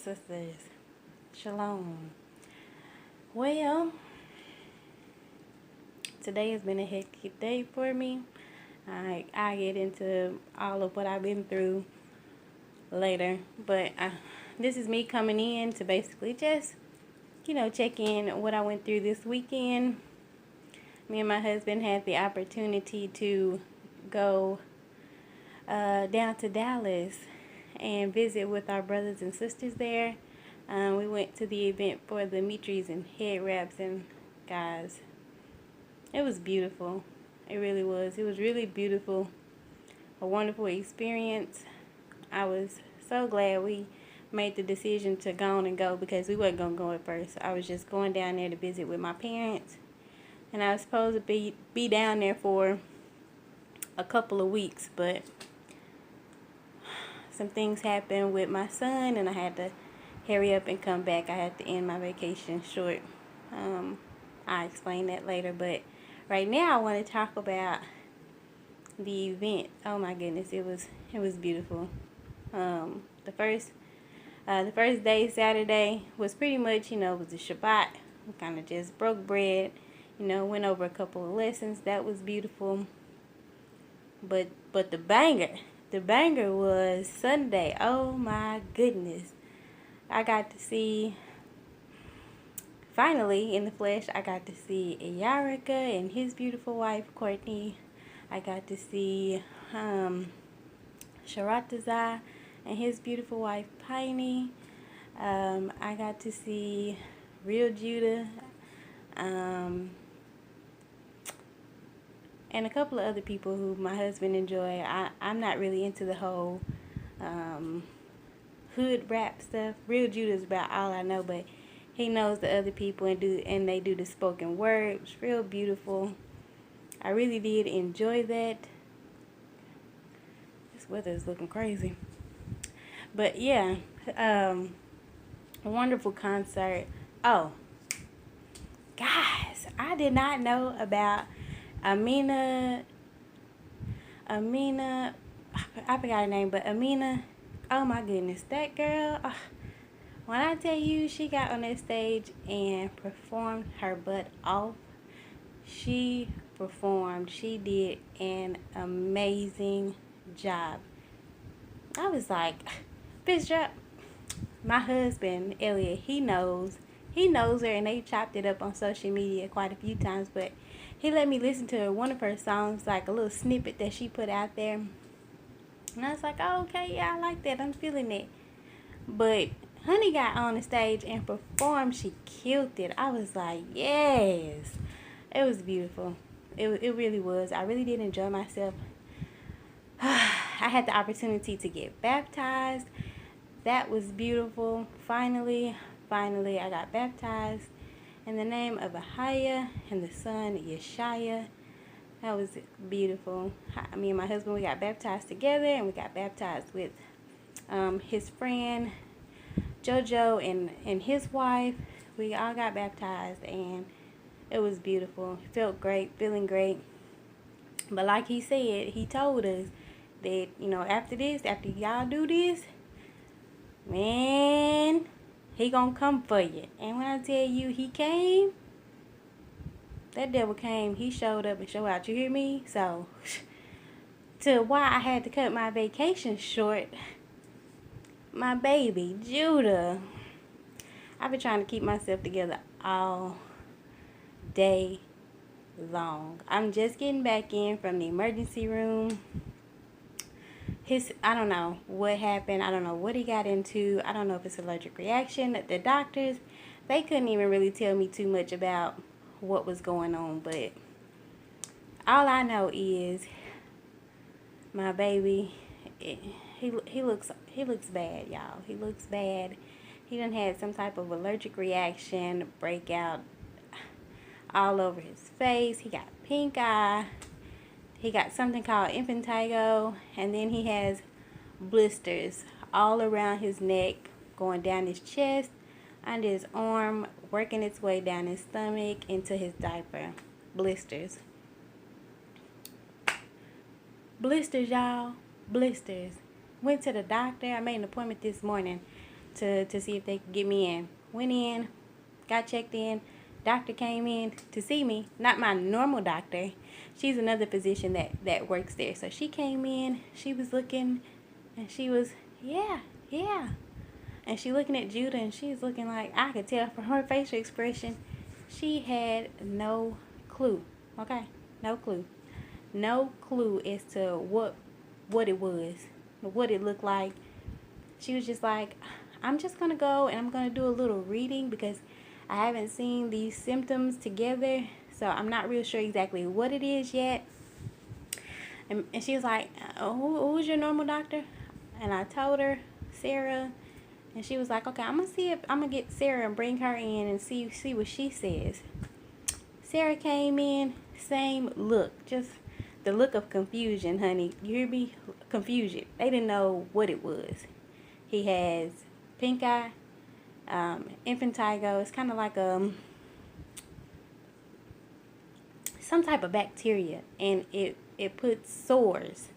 sisters. Shalom. Well, today has been a hectic day for me. I get into all of what I've been through later, but this is me coming in to basically just, check in what I went through this weekend. Me and my husband had the opportunity to go down to Dallas and visit with our brothers and sisters there. We went to the event for the Mitres and head wraps, and guys, it was beautiful. It really was. It was really beautiful. A wonderful experience. I was so glad we made the decision to go on and go because we wasn't going to go at first. I was just going down there to visit with my parents, and I was supposed to be down there for a couple of weeks, but some things happened with my son, and I had to hurry up and come back. I had to end my vacation short. I'll explain that later, but right now I want to talk about the event. Oh my goodness, it was beautiful. The first day, Saturday, was pretty much, was the Shabbat. We kind of just broke bread, went over a couple of lessons. That was beautiful. But the banger was Sunday. Oh my goodness. I got to see, finally in the flesh, I got to see Yarika and his beautiful wife, Courtney. I got to see Sharatazai and his beautiful wife, Piney. I got to see Real Judah. And a couple of other people who my husband enjoyed. I'm not really into the whole hood rap stuff. Real Judah's about all I know, but he knows the other people and they do the spoken word. It was real beautiful. I really did enjoy that. This weather is looking crazy. But yeah, a wonderful concert. Oh, guys, I did not know about Amina, I forgot her name, but Amina, oh my goodness, that girl, when I tell you she got on that stage and performed her butt off, she did an amazing job. I was like, bitch, my husband, Elliot, he knows her, and they chopped it up on social media quite a few times, but he let me listen to one of her songs, like a little snippet that she put out there. And I was like, oh, okay, yeah, I like that. I'm feeling it. But Honey got on the stage and performed. She killed it. I was like, yes. It was beautiful. It really was. I really did enjoy myself. I had the opportunity to get baptized. That was beautiful. Finally, I got baptized in the name of Ahia and the son Yeshaya. That was beautiful. Me and my husband, we got baptized together, and we got baptized with his friend JoJo and his wife. We all got baptized, and it was beautiful. Felt great, feeling great. But like he said, he told us that, after y'all do this, man, he gonna come for you. And when I tell you he came, that devil came, he showed up and showed out. You hear me? So, to why I had to cut my vacation short, my baby, Judah. I've been trying to keep myself together all day long. I'm just getting back in from the emergency room. I don't know what happened. I don't know what he got into. I don't know if it's allergic reaction. The doctors, they couldn't even really tell me too much about what was going on, but all I know is my baby, he looks bad, y'all. He looks bad. He done had some type of allergic reaction, breakout all over his face. He got pink eye. He got something called impetigo, and then he has blisters all around his neck, going down his chest, under his arm, working its way down his stomach into his diaper. Blisters, y'all. Blisters. Went to the doctor. I made an appointment this morning. to see if they could get me in. Went in, got checked in. Doctor came in to see me, not my normal doctor. She's another physician that works there. So she came in, she was looking, and she was, yeah, yeah. And she looking at Judah, and she's looking like, I could tell from her facial expression, she had no clue, okay? No clue. No clue as to what it was, what it looked like. She was just like, I'm just going to go and I'm going to do a little reading because I haven't seen these symptoms together. So I'm not real sure exactly what it is yet. And she was like, who's your normal doctor? And I told her, Sarah. And she was like, okay, I'm going to see if I'm going to get Sarah and bring her in and see what she says. Sarah came in, same look, just the look of confusion, honey. You hear me? Confusion. They didn't know what it was. He has pink eye, infantile. It's kind of like some type of bacteria, and it puts sores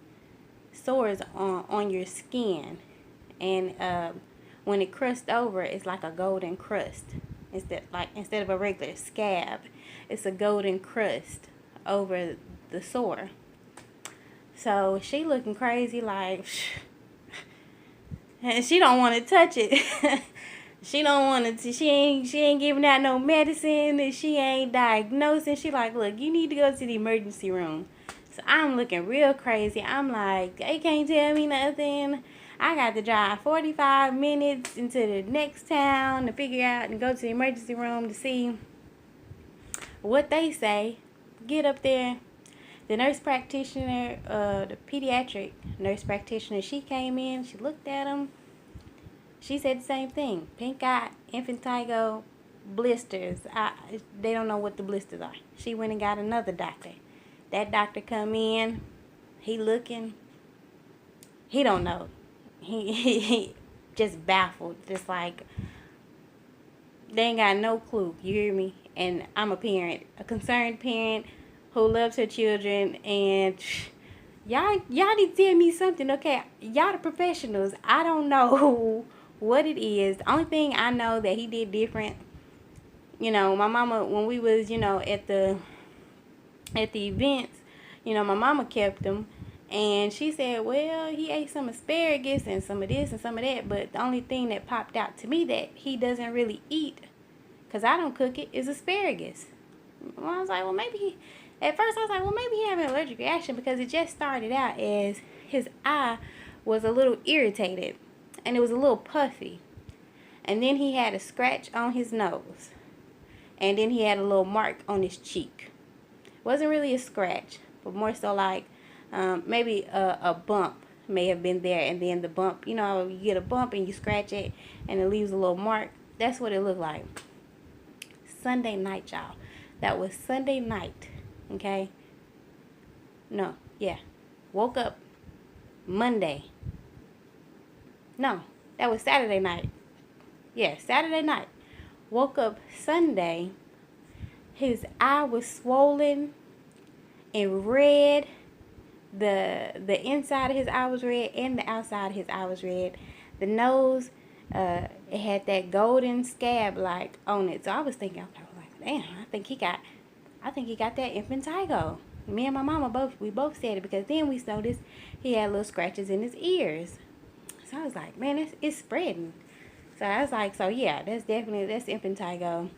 on your skin, and when it crusts over, it's like a golden crust. Instead of a regular scab, it's a golden crust over the sore. So she looking crazy like, and she don't want to touch it. She don't want to. She ain't giving out no medicine. And she ain't diagnosing. She like, look, you need to go to the emergency room. So I'm looking real crazy. I'm like, they can't tell me nothing. I got to drive 45 minutes into the next town to figure out and go to the emergency room to see what they say. Get up there. The nurse practitioner, the pediatric nurse practitioner, she came in. She looked at him. She said the same thing. Pink eye, infantile, blisters. They don't know what the blisters are. She went and got another doctor. That doctor come in. He looking. He don't know. He just baffled. Just like, they ain't got no clue. You hear me? And I'm a parent. A concerned parent who loves her children. And y'all need to tell me something, okay? Y'all the professionals. I don't know what it is. The only thing I know that he did different, my mama, when we was, at the events, my mama kept him, and she said, well, he ate some asparagus and some of this and some of that, but the only thing that popped out to me that he doesn't really eat, because I don't cook it, is asparagus. Well, I was like, well, maybe at first I was like, well, maybe he having an allergic reaction, because it just started out as his eye was a little irritated, and it was a little puffy. And then he had a scratch on his nose. And then he had a little mark on his cheek. Wasn't really a scratch, but more so like maybe a bump may have been there. And then the bump, you get a bump and you scratch it and it leaves a little mark. That's what it looked like. Sunday night, y'all. That was Sunday night. Okay? No, yeah. Woke up Monday. No, that was Saturday night. Yeah, Saturday night. Woke up Sunday. His eye was swollen and red. The inside of his eye was red and the outside of his eye was red. The nose, it had that golden scab like on it. So I was thinking, okay, I was like, damn, I think he got that infantile. Me and my mama we both said it, because then we noticed he had little scratches in his ears. So I was like, man, it's spreading. So I was like, so yeah, that's infantile.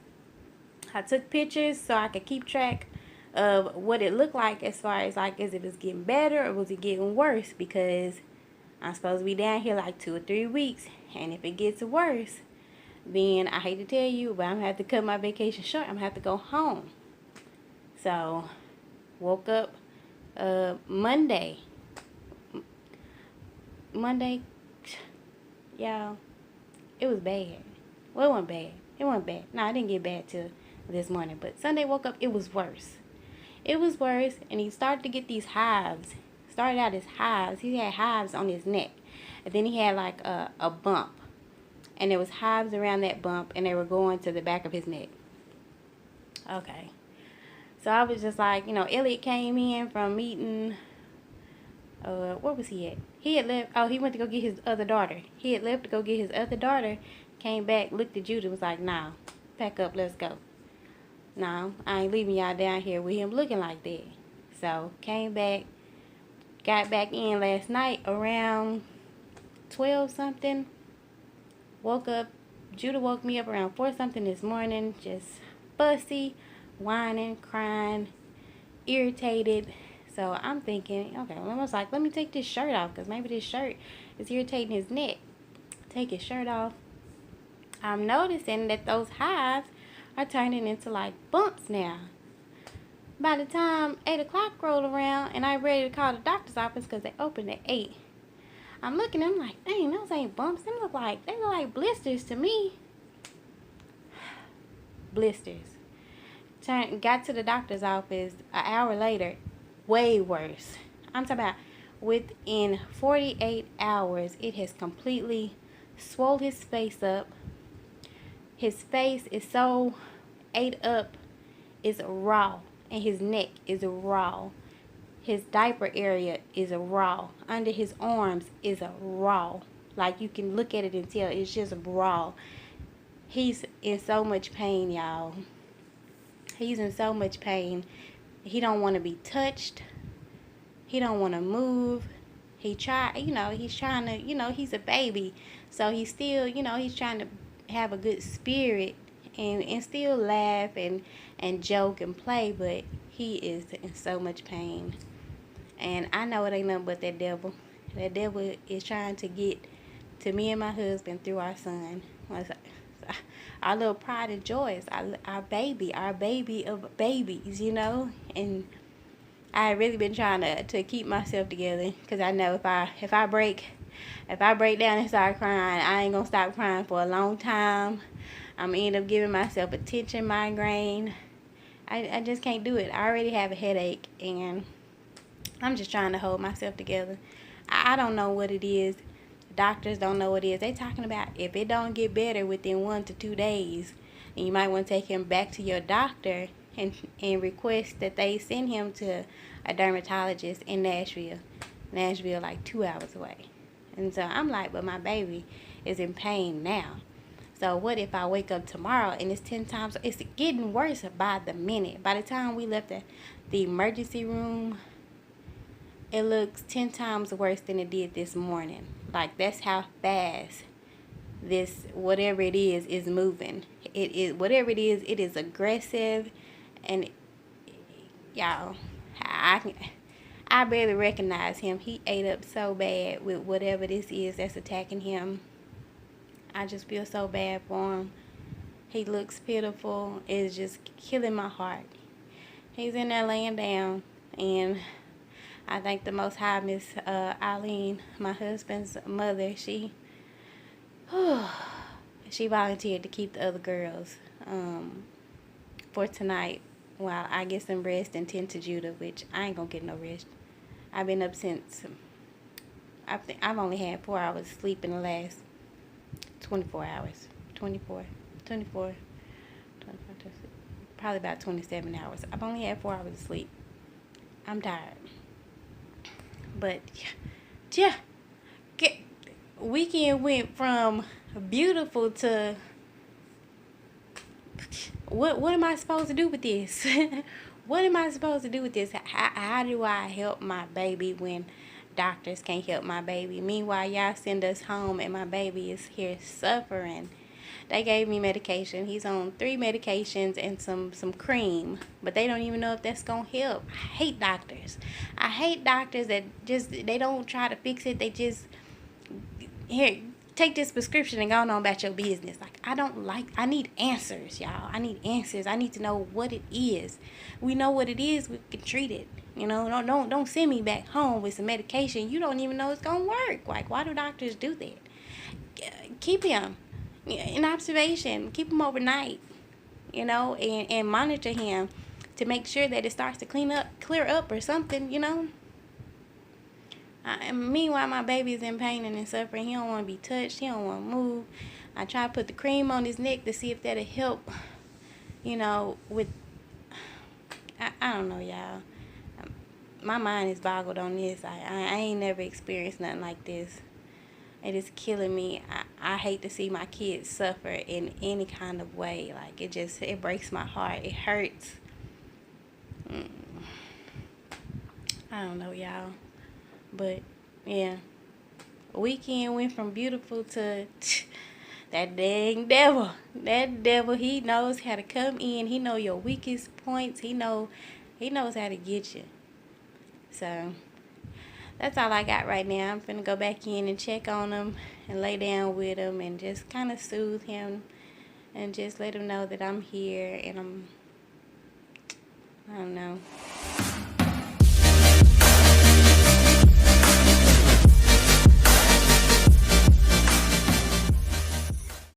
I took pictures so I could keep track of what it looked like, as far as like, as if it's getting better or was it getting worse, because I'm supposed to be down here like 2 or 3 weeks, and if it gets worse, then I hate to tell you, but I'm gonna have to cut my vacation short. I'm gonna have to go home. So woke up Monday, y'all, it was bad. Well, it wasn't bad. It wasn't bad. No, I didn't get bad till this morning. But Sunday woke up, it was worse. It was worse, and he started to get these hives. Started out as hives. He had hives on his neck. And then he had like a bump. And there was hives around that bump, and they were going to the back of his neck. Okay. So I was just like, Elliot came in from meeting Where was he at? He had left. Oh, he went to go get his other daughter. He had left to go get his other daughter. Came back, looked at Judah, was like, "Nah, pack up, let's go. No, I ain't leaving y'all down here with him looking like that." So came back, got back in last night around 12 something. Woke up. Judah woke me up around 4 something this morning, just fussy, whining, crying, irritated. So I'm thinking, okay, well, I was like, let me take this shirt off because maybe this shirt is irritating his neck. Take his shirt off. I'm noticing that those hives are turning into like bumps now. By the time 8 o'clock rolled around and I'm ready to call the doctor's office because they opened at 8, I'm looking, I'm like, dang, those ain't bumps. They look like blisters to me. Blisters. Got to the doctor's office an hour later, way worse. I'm talking about within 48 hours, it has completely swole his face up. His face is so ate up, it's raw, and his neck is raw. His diaper area is raw. Under his arms is raw. Like you can look at it and tell it's just raw. He's in so much pain, y'all. He's in so much pain. He don't want to be touched. He don't want to move. He's trying to, he's a baby. So he's still, he's trying to have a good spirit and still laugh and joke and play, but he is in so much pain. And I know it ain't nothing but that devil. That devil is trying to get to me and my husband through our son. Our little pride and joy is our baby of babies, And I really been trying to keep myself together because I know if I break down and start crying, I ain't gonna stop crying for a long time. I'm gonna end up giving myself a tension migraine. I just can't do it. I already have a headache and I'm just trying to hold myself together. I don't know what it is. Doctors don't know what it is. They talking about if it don't get better within 1 to 2 days, then you might want to take him back to your doctor and request that they send him to a dermatologist in Nashville. Nashville like 2 hours away. And so I'm like, but my baby is in pain now. So what if I wake up tomorrow and it's 10 times, it's getting worse by the minute. By the time we left the emergency room, it looks 10 times worse than it did this morning. Like, that's how fast this, whatever it is moving. It is, whatever it is aggressive. And, y'all, I barely recognize him. He ate up so bad with whatever this is that's attacking him. I just feel so bad for him. He looks pitiful. It's just killing my heart. He's in there laying down, and I thank the Most High, Miss Eileen, my husband's mother. She volunteered to keep the other girls for tonight while I get some rest and tend to Judah, which I ain't gonna get no rest. I've been up since, I've only had 4 hours sleep in the last 24 hours. 24, probably about 27 hours. I've only had 4 hours of sleep. I'm tired. But yeah, weekend went from beautiful to what am I supposed to do with this? What am I supposed to do with this? How do I help my baby when doctors can't help my baby? Meanwhile, y'all send us home and my baby is here suffering. They gave me medication. He's on 3 medications and some cream. But they don't even know if that's going to help. I hate doctors. I hate doctors that just, they don't try to fix it. They just, here, take this prescription and go on about your business. Like, I need answers, y'all. I need answers. I need to know what it is. We know what it is, we can treat it. Don't send me back home with some medication you don't even know it's going to work. Like, why do doctors do that? Keep him in observation. Keep him overnight, and monitor him to make sure that it starts to clear up or something, Meanwhile, my baby is in pain and in suffering. He don't want to be touched. He don't want to move. I try to put the cream on his neck to see if that'll help, with, I don't know, y'all. my mind is boggled on this. I ain't never experienced nothing like this. It is killing me. I hate to see my kids suffer in any kind of way. Like, it breaks my heart. It hurts. Mm, I don't know, y'all. But, yeah. Weekend went from beautiful to that dang devil. That devil, he knows how to come in. He know your weakest points. He knows how to get you. So, that's all I got right now. I'm finna go back in and check on him and lay down with him and just kind of soothe him and just let him know that I'm here and I don't know.